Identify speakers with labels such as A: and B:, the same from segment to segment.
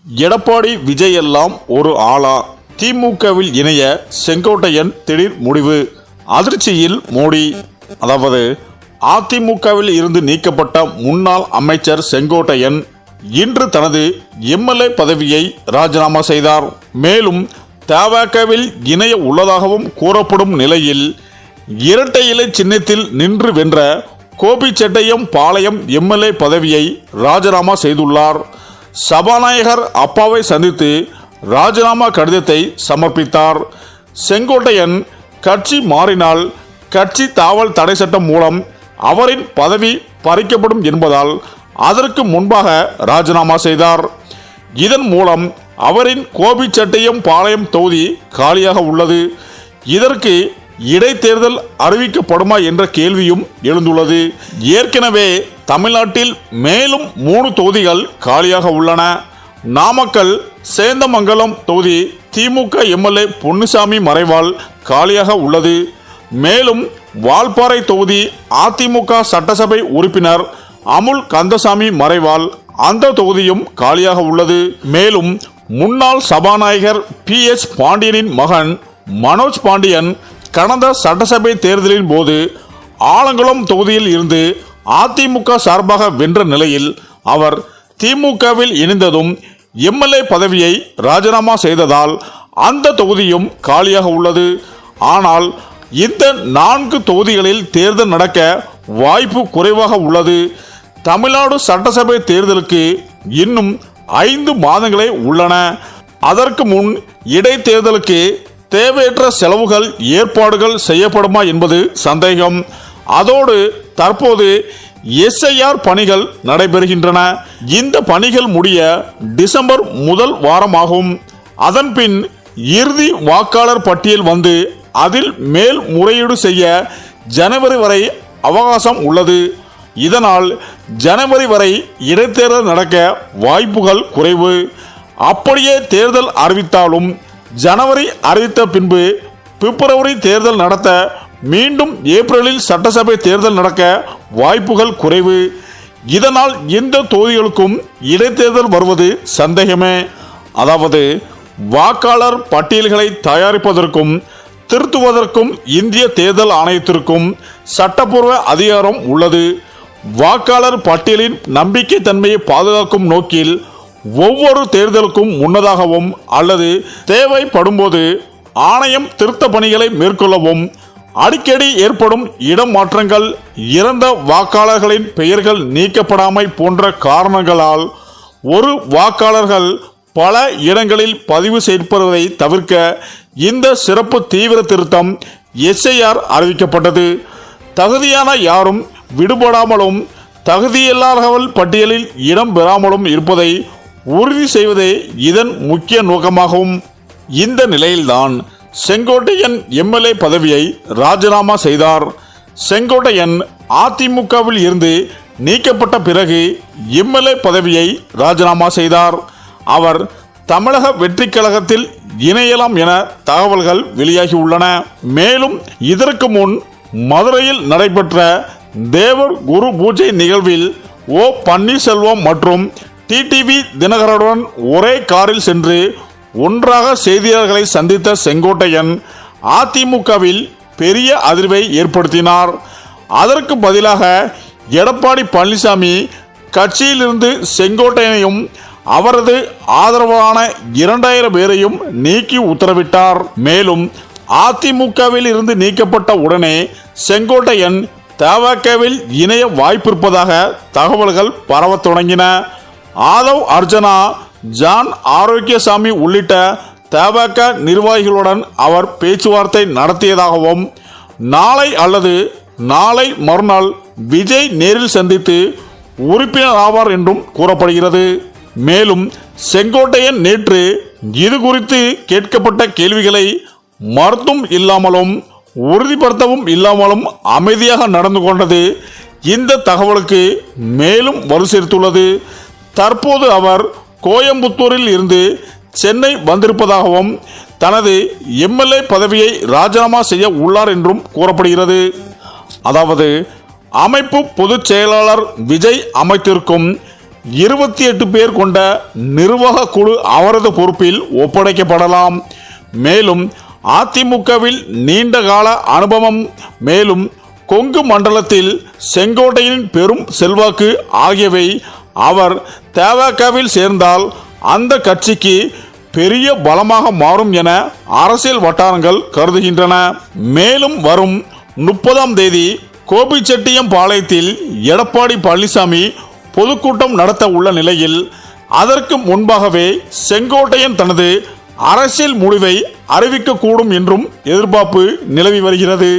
A: எடப்பாடி விஜய் எல்லாம் ஒரு ஆளா? திமுகவில் இணைய செங்கோட்டையன் திடீர் முடிவு. அதிர்ச்சியில் மோடி. அதாவது அதிமுகவில் இருந்து நீக்கப்பட்ட முன்னாள் அமைச்சர் செங்கோட்டையன் இன்று தனது எம்எல்ஏ பதவியை ராஜினாமா செய்தார். மேலும் தவேகவில் இணைய உள்ளதாகவும் கூறப்படும் நிலையில் இரட்டை இலை சின்னத்தில் நின்று வென்ற கோபிச்செட்டியம் பாளையம் எம்எல்ஏ பதவியை ராஜினாமா செய்துள்ளார். சபாநாயகர் அப்பாவை சந்தித்து ராஜினாமா கடிதத்தை சமர்ப்பித்தார். செங்கோட்டையன் கட்சி மாறினால் கட்சி தாவல் தடை சட்டம் மூலம் அவரின் பதவி பறிக்கப்படும் என்பதால் அதற்கு முன்பாக ராஜினாமா செய்தார். இதன் மூலம் அவரின் கோபிச்செட்டியம் பாளையம் தொகுதி காலியாக உள்ளது. இதற்கு இடைத்தேர்தல் அறிவிக்கப்படுமா என்ற கேள்வியும் எழுந்துள்ளது. ஏற்கனவே தமிழ்நாட்டில் மேலும் 3 தொகுதிகள் காலியாக உள்ளன. நாமக்கல் சேந்தமங்கலம் தொகுதி திமுக எம்எல்ஏ பொன்னுசாமி மறைவால் காலியாக உள்ளது. மேலும் வால்பாறை தொகுதி அதிமுக சட்டசபை உறுப்பினர் அமுல் கந்தசாமி மறைவால் அந்த தொகுதியும் காலியாக உள்ளது. மேலும் முன்னாள் சபாநாயகர் PS பாண்டியனின் மகன் மனோஜ் பாண்டியன் கடந்த சட்டசபை தேர்தலின் போது ஆலங்குளம் தொகுதியில் இருந்து அதிமுக சார்பாக வென்ற நிலையில் அவர் திமுகவில் இணைந்ததும் எம்எல்ஏ பதவியை ராஜினாமா செய்ததால் அந்த தொகுதியும் காலியாக உள்ளது. ஆனால் இந்த 4 தொகுதிகளில் தேர்தல் நடக்க வாய்ப்பு குறைவாக உள்ளது. தமிழ்நாடு சட்டசபை தேர்தலுக்கு இன்னும் 5 மாதங்களே உள்ளன. அதற்கு முன் இடைத்தேர்தலுக்கு தேவையற்ற செலவுகள் ஏற்பாடுகள் செய்யப்படுமா என்பது சந்தேகம். அதோடு தற்போது SIR பணிகள் நடைபெறுகின்றன. இந்த பணிகள் முடிய டிசம்பர் முதல் வாரமாகும். அதன்பின் இறுதி வாக்காளர் பட்டியல் வந்து அதில் மேல் முறையீடு செய்ய ஜனவரி வரை அவகாசம் உள்ளது. இதனால் ஜனவரி வரை இடைத்தேர்தல் நடக்க வாய்ப்புகள் குறைவு. அப்படியே தேர்தல் அறிவித்தாலும் ஜனவரி அறிவித்த பின்பு பிப்ரவரி தேர்தல் நடத்த மீண்டும் ஏப்ரலில் சட்டசபை தேர்தல் நடக்க வாய்ப்புகள் குறைவு. இதனால் இந்த தொகுதிகளுக்கும் இடைத்தேர்தல் வருவது சந்தேகமே. அதாவது வாக்காளர் பட்டியல்களை தயாரிப்பதற்கும் திருத்துவதற்கும் இந்திய தேர்தல் ஆணையத்திற்கும் சட்டப்பூர்வ அதிகாரம் உள்ளது. வாக்காளர் பட்டியலின் நம்பிக்கை தன்மையை பாதுகாக்கும் நோக்கில் ஒவ்வொரு தேர்தலுக்கும் முன்னதாகவும் அல்லது தேவைப்படும்போது ஆணையம் திருத்த பணிகளை மேற்கொள்ளவும், அடிக்கடி ஏற்படும் இடம் மாற்றங்கள், இறந்த வாக்காளர்களின் பெயர்கள் நீக்கப்படாமை போன்ற காரணங்களால் ஒரு வாக்காளர்கள் பல இடங்களில் பதிவு செய்யப்படுவதை தவிர்க்க இந்த சிறப்பு தீவிர திருத்தம் SIR அறிவிக்கப்பட்டது. தகுதியான யாரும் விடுபடாமலும் தகுதியில்லாதவர்கள் பட்டியலில் இடம் பெறாமலும் இருப்பதை உறுதி செய்வதே இதன் முக்கிய நோக்கமாகும். இந்த நிலையில்தான் செங்கோட்டையன் எம்எல்ஏ பதவியை ராஜினாமா செய்தார். செங்கோட்டையன் அதிமுகவில் இருந்து நீக்கப்பட்ட பிறகு எம்எல்ஏ பதவியை ராஜினாமா செய்தார். அவர் தமிழக வெற்றி கழகத்தில் இணையலாம் என தகவல்கள் வெளியாகியுள்ளன. மேலும் இதற்கு முன் மதுரையில் நடைபெற்ற தேவர் குரு பூஜை நிகழ்வில் O பன்னீர்செல்வம் மற்றும் TTV தினகரனுடன் ஒரே காரில் சென்று ஒன்றாக செய்தியாளர்களை சந்தித்த செங்கோட்டையன் அதிமுகவில் பெரிய அதிர்வை ஏற்படுத்தினார். அதற்கு பதிலாக எடப்பாடி பழனிசாமி கட்சியிலிருந்து செங்கோட்டையனையும் அவரது ஆதரவான 2000 பேரையும் நீக்கி உத்தரவிட்டார். மேலும் அதிமுகவில் இருந்து நீக்கப்பட்ட உடனே செங்கோட்டையன் தவேகவில் இணைய வாய்ப்பிருப்பதாக தகவல்கள் பரவத் தொடங்கின. ஆதவ் அர்ஜனா, ஜான் ஆரோக்கியசாமி உள்ளிட்ட தவேக நிர்வாகிகளுடன் அவர் பேச்சுவார்த்தை நடத்தியதாகவும் நாளை அல்லது நாளை மறுநாள் விஜய் நேரில் சந்தித்து உறுப்பினர் ஆவார் என்றும் கூறப்படுகிறது. மேலும் செங்கோட்டையன் நேற்று இது குறித்து கேட்கப்பட்ட கேள்விகளை மறுத்தும் இல்லாமலும் உறுதிப்படுத்தவும் இல்லாமலும் அமைதியாக நடந்து கொண்டது இந்த தகவலுக்கு மேலும் வலு சேர்த்துள்ளது. தற்போது அவர் கோயம்புத்தூரில் இருந்து சென்னை வந்திருப்பதாகவும் தனது எம்எல்ஏ பதவியை ராஜினாமா செய்ய உள்ளார் என்றும் கூறப்படுகிறது. அதாவது அமைப்பு பொதுச் செயலாளர் விஜய் அமைத்திருக்கும் 28 பேர் கொண்ட நிர்வாக குழு அவரது பொறுப்பில் ஒப்படைக்கப்படலாம். மேலும் அதிமுகவில் நீண்ட கால அனுபவம், மேலும் கொங்கு மண்டலத்தில் செங்கோட்டையனின் பெரும் செல்வாக்கு ஆகியவை அவர் தவேகாவில் சேர்ந்தால் அந்த கட்சிக்கு பெரிய பலமாக மாறும் என அரசியல் வட்டாரங்கள் கருதுகின்றன. மேலும் வரும் 30ஆம் தேதி கோபிச்செட்டியம்பாளையத்தில் எடப்பாடி பழனிசாமி பொதுக்கூட்டம் நடத்த உள்ள நிலையில் அதற்கு முன்பாகவே செங்கோட்டையன் தனது அரசியல் முடிவை அறிவிக்கக்கூடும் என்றும் எதிர்பார்ப்பு நிலவி வருகிறது.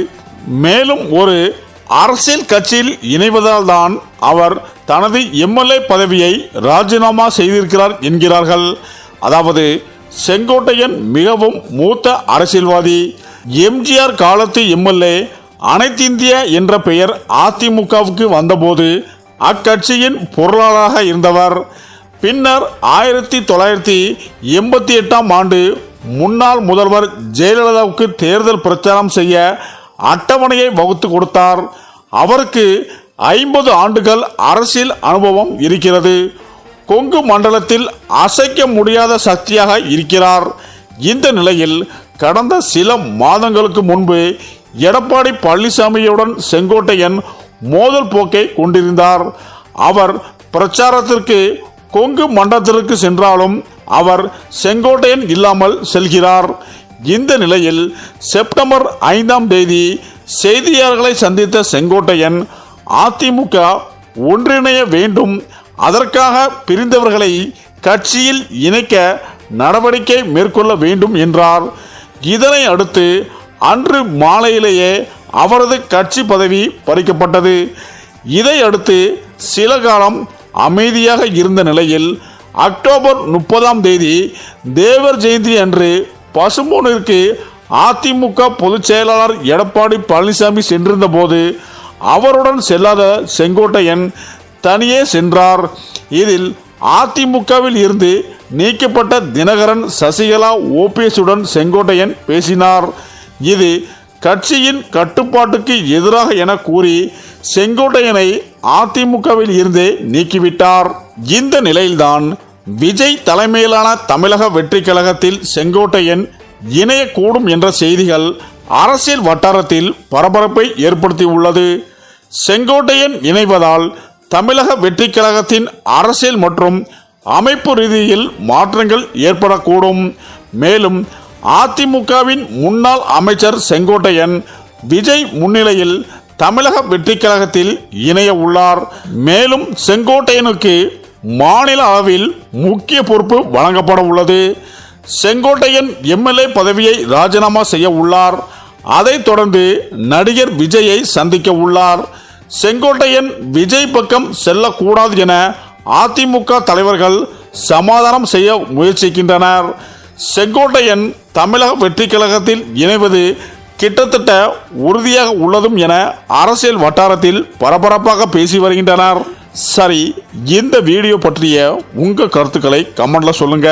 A: மேலும் ஒரு அரசியல் கட்சியில் இணைவதால் தான் அவர் தனது எம்எல்ஏ பதவியை ராஜினாமா செய்திருக்கிறார் என்கிறார்கள். அதாவது செங்கோட்டையன் மிகவும் மூத்த அரசியல்வாதி. எம்ஜிஆர் காலத்து எம்எல்ஏ அனைத்திந்திய என்ற பெயர் அதிமுகவுக்கு வந்தபோது அக்கட்சியின் பொருளாளராக இருந்தவர். பின்னர் 1988ஆம் ஆண்டு முன்னாள் முதல்வர் ஜெயலலிதாவுக்கு தேர்தல் பிரச்சாரம் செய்ய அட்டவணையை வகுத்து கொடுத்தார். அவருக்கு 50 ஆண்டுகள் அரசியல் அனுபவம் இருக்கிறது. கொங்கு மண்டலத்தில் அசைக்க முடியாத சக்தியாக இருக்கிறார். இந்த நிலையில் கடந்த சில மாதங்களுக்கு முன்பு எடப்பாடி பழனிசாமியுடன் செங்கோட்டையன் மோதல் போக்கை கொண்டிருந்தார். அவர் பிரச்சாரத்திற்கு கொங்கு மண்டலத்திற்கு சென்றாலும் அவர் செங்கோட்டையன் இல்லாமல் செல்கிறார். இந்த நிலையில் செப்டம்பர் 5ஆம் தேதி செய்தியாளர்களை சந்தித்த செங்கோட்டையன் அதிமுக ஒன்றிணைய வேண்டும், அதற்காக பிரிந்தவர்களை கட்சியில் இணைக்க நடவடிக்கை மேற்கொள்ள வேண்டும் என்றார். இதனை அடுத்து அன்று மாலையிலேயே அவரது கட்சி பதவி பறிக்கப்பட்டது. இதை அடுத்து சில காலம் அமைதியாக இருந்த நிலையில் அக்டோபர் 30ஆம் தேதி தேவர் ஜெயந்தி அன்று பசும்பொன்னிற்கு அதிமுக பொதுச் செயலாளர் எடப்பாடி பழனிசாமி சென்றிருந்த போது அவருடன் செல்லாத செங்கோட்டையன் தனியே சென்றார். இதில் அதிமுகவில் இருந்து நீக்கப்பட்ட தினகரன், சசிகலா, ஓபிஎஸ்ஸுடன் செங்கோட்டையன் பேசினார். இது கட்சியின் கட்டுப்பாட்டுக்கு எதிராக என கூறி செங்கோட்டையனை அதிமுகவில் இருந்து நீக்கிவிட்டார். இந்த நிலையில்தான் விஜய் தலைமையிலான தமிழக வெற்றி கழகத்தில் செங்கோட்டையன் இணையக்கூடும் என்ற செய்திகள் அரசியல் வட்டாரத்தில் பரபரப்பை ஏற்படுத்தியுள்ளது. செங்கோட்டையன் இணைவதால் தமிழக வெற்றி கழகத்தின் அரசியல் மற்றும் அமைப்பு ரீதியில் மாற்றங்கள் ஏற்படக்கூடும். மேலும் அதிமுகவின் முன்னாள் அமைச்சர் செங்கோட்டையன் விஜய் முன்னிலையில் தமிழக வெற்றி கழகத்தில் இணைய உள்ளார். மேலும் செங்கோட்டையனுக்கு மாநில அளவில் முக்கிய பொறுப்பு வழங்கப்பட உள்ளது. செங்கோட்டையன் எம்எல்ஏ பதவியை ராஜினாமா செய்ய உள்ளார். அதைத் தொடர்ந்து நடிகர் விஜயை சந்திக்க உள்ளார். செங்கோட்டையன் விஜய் பக்கம் செல்லக்கூடாது என அதிமுக தலைவர்கள் சமாதானம் செய்ய முயற்சிக்கின்றனர். செங்கோட்டையன் தமிழக வெற்றி கழகத்தில் இணைவது கிட்டத்தட்ட உறுதியாக உள்ளதும் என அரசியல் வட்டாரத்தில் பரபரப்பாக பேசி வருகின்றனர். சரி, இந்த வீடியோ பற்றிய உங்க கருத்துக்களை கமெண்ட்ல சொல்லுங்க.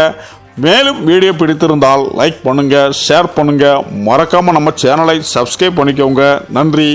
A: மேலும் வீடியோ பிடித்திருந்தால் லைக் பண்ணுங்க, ஷேர் பண்ணுங்க, மறக்காம நம்ம சேனலை சப்ஸ்கிரைப் பண்ணிக்கோங்க. நன்றி.